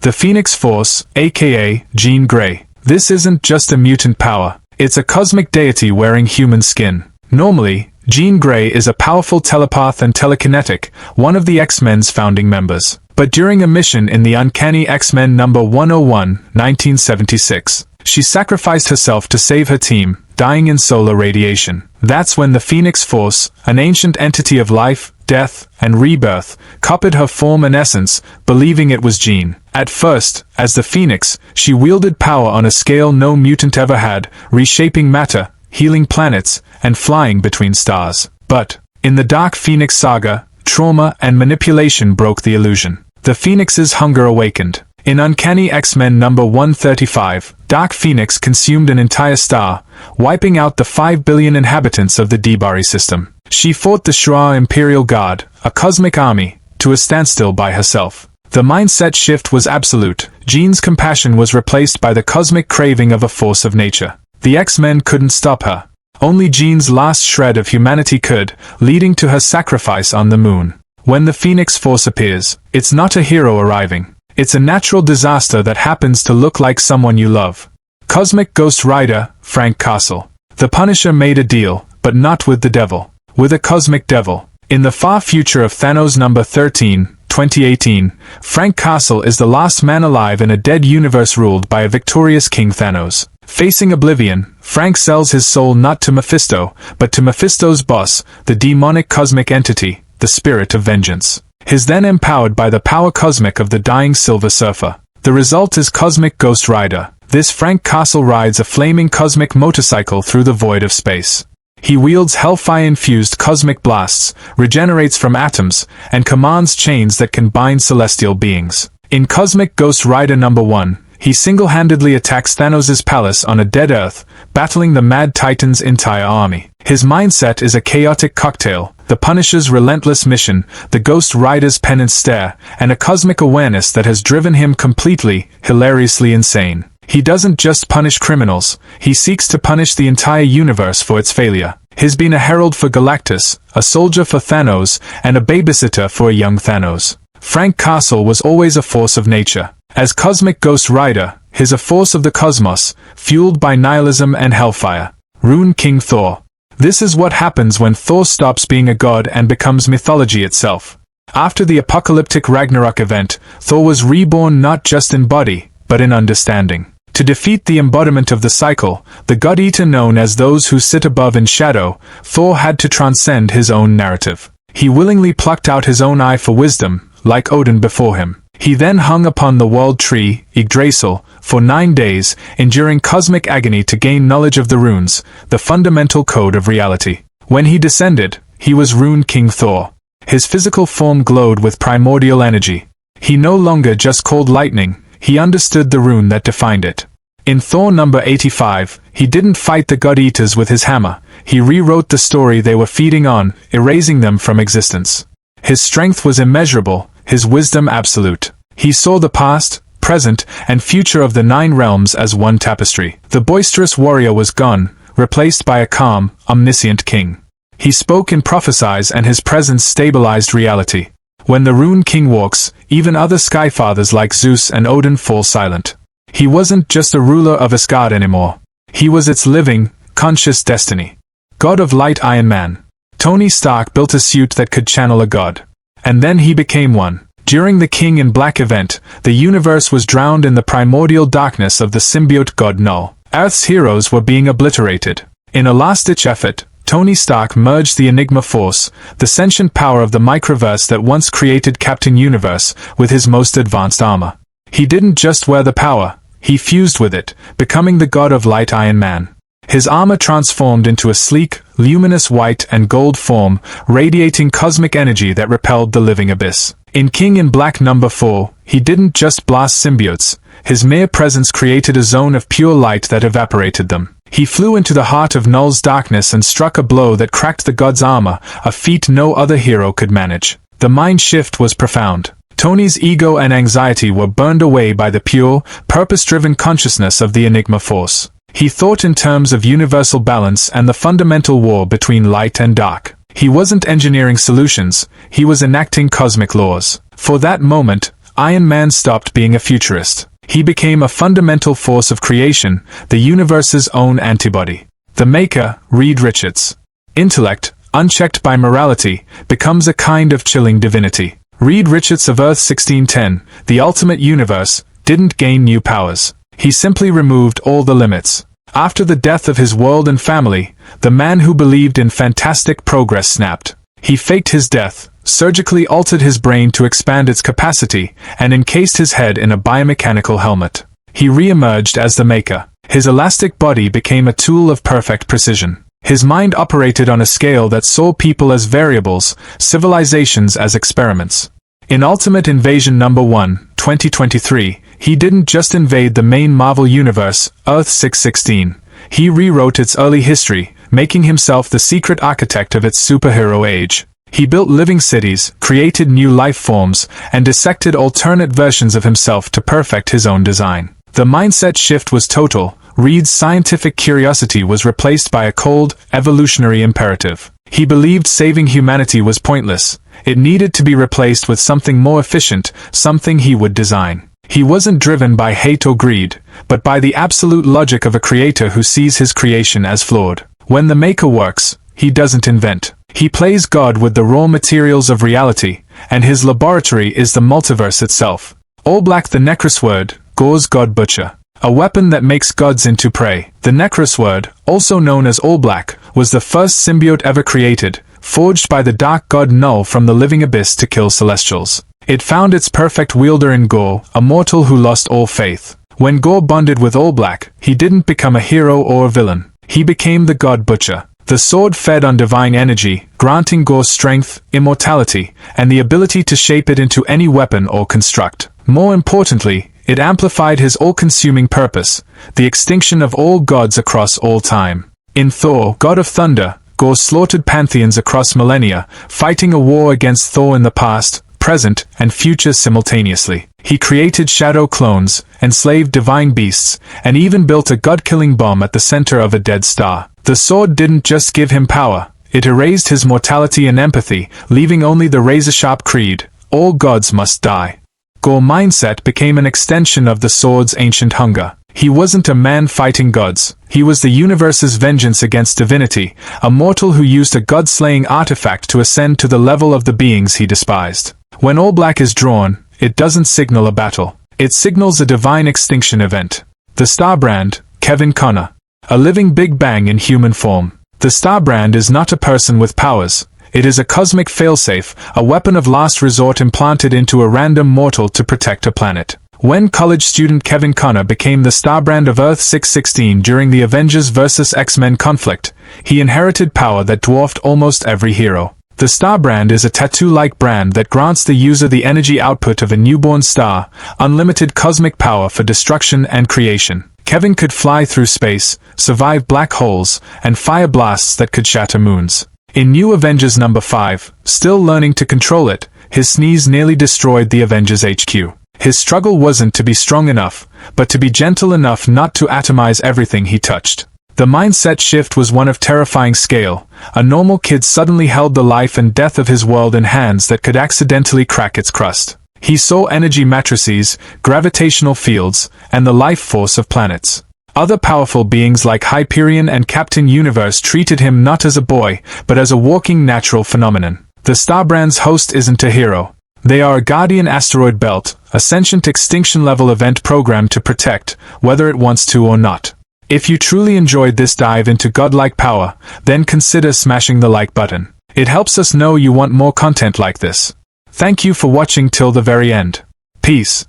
The Phoenix Force, aka Jean Grey. This isn't just a mutant power, it's a cosmic deity wearing human skin. Normally, Jean Grey is a powerful telepath and telekinetic, one of the X-Men's founding members. But during a mission in the Uncanny X-Men number 101, 1976, she sacrificed herself to save her team, dying in solar radiation. That's when the Phoenix Force, an ancient entity of life, death, and rebirth, copied her form and essence, believing it was Jean. At first, as the Phoenix, she wielded power on a scale no mutant ever had, reshaping matter, healing planets, and flying between stars. But, in the Dark Phoenix saga, trauma and manipulation broke the illusion. The Phoenix's hunger awakened. In Uncanny X-Men number 135, Dark Phoenix consumed an entire star, wiping out the 5 billion inhabitants of the Debari system. She fought the Shra Imperial Guard, a cosmic army, to a standstill by herself. The mindset shift was absolute. Jean's compassion was replaced by the cosmic craving of a force of nature. The X-Men couldn't stop her. Only Jean's last shred of humanity could, leading to her sacrifice on the moon. When the Phoenix Force appears, it's not a hero arriving. It's a natural disaster that happens to look like someone you love. Cosmic Ghost Rider, Frank Castle. The Punisher made a deal, but not with the devil. With a cosmic devil. In the far future of Thanos number 13, 2018, Frank Castle is the last man alive in a dead universe ruled by a victorious King Thanos. Facing oblivion, Frank sells his soul not to Mephisto, but to Mephisto's boss, the demonic cosmic entity, the Spirit of Vengeance. He's then empowered by the power cosmic of the dying Silver Surfer. The result is Cosmic Ghost Rider. This Frank Castle rides a flaming cosmic motorcycle through the void of space. He wields hellfire-infused cosmic blasts, regenerates from atoms, and commands chains that can bind celestial beings. In Cosmic Ghost Rider number 1, he single-handedly attacks Thanos' palace on a dead Earth, battling the Mad Titan's entire army. His mindset is a chaotic cocktail, the Punisher's relentless mission, the Ghost Rider's penance stare, and a cosmic awareness that has driven him completely, hilariously insane. He doesn't just punish criminals, he seeks to punish the entire universe for its failure. He's been a herald for Galactus, a soldier for Thanos, and a babysitter for a young Thanos. Frank Castle was always a force of nature. As Cosmic Ghost Rider, he's a force of the cosmos, fueled by nihilism and hellfire. Rune King Thor. This is what happens when Thor stops being a god and becomes mythology itself. After the apocalyptic Ragnarok event, Thor was reborn not just in body, but in understanding. To defeat the embodiment of the cycle, the God-Eater known as those who sit above in shadow, Thor had to transcend his own narrative. He willingly plucked out his own eye for wisdom, like Odin before him. He then hung upon the world tree, Yggdrasil, for 9 days, enduring cosmic agony to gain knowledge of the runes, the fundamental code of reality. When he descended, he was Rune King Thor. His physical form glowed with primordial energy. He no longer just called lightning, he understood the rune that defined it. In Thor number 85, he didn't fight the God-Eaters with his hammer, he rewrote the story they were feeding on, erasing them from existence. His strength was immeasurable, his wisdom absolute. He saw the past, present, and future of the 9 realms as one tapestry. The boisterous warrior was gone, replaced by a calm, omniscient king. He spoke and prophesied and his presence stabilized reality. When the Rune King walks, even other Skyfathers like Zeus and Odin fall silent. He wasn't just a ruler of Asgard anymore. He was its living, conscious destiny. God of Light Iron Man. Tony Stark built a suit that could channel a god. And then he became one. During the King in Black event, the universe was drowned in the primordial darkness of the symbiote god Null. Earth's heroes were being obliterated. In a last-ditch effort, Tony Stark merged the Enigma Force, the sentient power of the microverse that once created Captain Universe, with his most advanced armor. He didn't just wear the power, he fused with it, becoming the God of Light Iron Man. His armor transformed into a sleek, luminous white and gold form, radiating cosmic energy that repelled the living abyss. In King in Black number 4, he didn't just blast symbiotes, his mere presence created a zone of pure light that evaporated them. He flew into the heart of Null's darkness and struck a blow that cracked the god's armor, a feat no other hero could manage. The mind shift was profound. Tony's ego and anxiety were burned away by the pure, purpose-driven consciousness of the Enigma Force. He thought in terms of universal balance and the fundamental war between light and dark. He wasn't engineering solutions, he was enacting cosmic laws. For that moment, Iron Man stopped being a futurist. He became a fundamental force of creation, the universe's own antibody. The Maker, Reed Richards. Intellect, unchecked by morality, becomes a kind of chilling divinity. Reed Richards of Earth 1610, the ultimate universe, didn't gain new powers. He simply removed all the limits. After the death of his world and family, the man who believed in fantastic progress snapped. He faked his death, surgically altered his brain to expand its capacity, and encased his head in a biomechanical helmet. He re-emerged as the Maker. His elastic body became a tool of perfect precision. His mind operated on a scale that saw people as variables, civilizations as experiments. In Ultimate Invasion No. 1, 2023, he didn't just invade the main Marvel universe, Earth 616. He rewrote its early history, making himself the secret architect of its superhero age. He built living cities, created new life forms, and dissected alternate versions of himself to perfect his own design. The mindset shift was total. Reed's scientific curiosity was replaced by a cold, evolutionary imperative. He believed saving humanity was pointless. It needed to be replaced with something more efficient, something he would design. He wasn't driven by hate or greed, but by the absolute logic of a creator who sees his creation as flawed. When the Maker works, he doesn't invent. He plays God with the raw materials of reality, and his laboratory is the multiverse itself. All Black, the Necrosword, Gorr's God Butcher. A weapon that makes gods into prey. The Necrosword, also known as All Black, was the first symbiote ever created, forged by the dark god Null from the living abyss to kill Celestials. It found its perfect wielder in Gorr, a mortal who lost all faith. When Gorr bonded with All Black, he didn't become a hero or a villain. He became the God Butcher. The sword fed on divine energy, granting Gorr strength, immortality, and the ability to shape it into any weapon or construct. More importantly, it amplified his all-consuming purpose, the extinction of all gods across all time. In Thor, God of Thunder, Gorr slaughtered pantheons across millennia, fighting a war against Thor in the past, present, and future simultaneously. He created shadow clones, enslaved divine beasts, and even built a god-killing bomb at the center of a dead star. The sword didn't just give him power, it erased his mortality and empathy, leaving only the razor-sharp creed, all gods must die. Gorr mindset became an extension of the sword's ancient hunger. He wasn't a man fighting gods. He was the universe's vengeance against divinity, a mortal who used a god-slaying artifact to ascend to the level of the beings he despised. When All Black is drawn, it doesn't signal a battle. It signals a divine extinction event. The Starbrand, Kevin Connor. A living Big Bang in human form. The Starbrand is not a person with powers. It is a cosmic failsafe, a weapon of last resort implanted into a random mortal to protect a planet. When college student Kevin Connor became the Starbrand of Earth 616 during the Avengers vs. X-Men conflict, he inherited power that dwarfed almost every hero. The Starbrand is a tattoo-like brand that grants the user the energy output of a newborn star, unlimited cosmic power for destruction and creation. Kevin could fly through space, survive black holes, and fire blasts that could shatter moons. In New Avengers No. 5, still learning to control it, his sneeze nearly destroyed the Avengers HQ. His struggle wasn't to be strong enough, but to be gentle enough not to atomize everything he touched. The mindset shift was one of terrifying scale. A normal kid suddenly held the life and death of his world in hands that could accidentally crack its crust. He saw energy matrices, gravitational fields, and the life force of planets. Other powerful beings like Hyperion and Captain Universe treated him not as a boy, but as a walking natural phenomenon. The Starbrand's host isn't a hero. They are a guardian asteroid belt, a sentient extinction-level event programmed to protect, whether it wants to or not. If you truly enjoyed this dive into godlike power, then consider smashing the like button. It helps us know you want more content like this. Thank you for watching till the very end. Peace.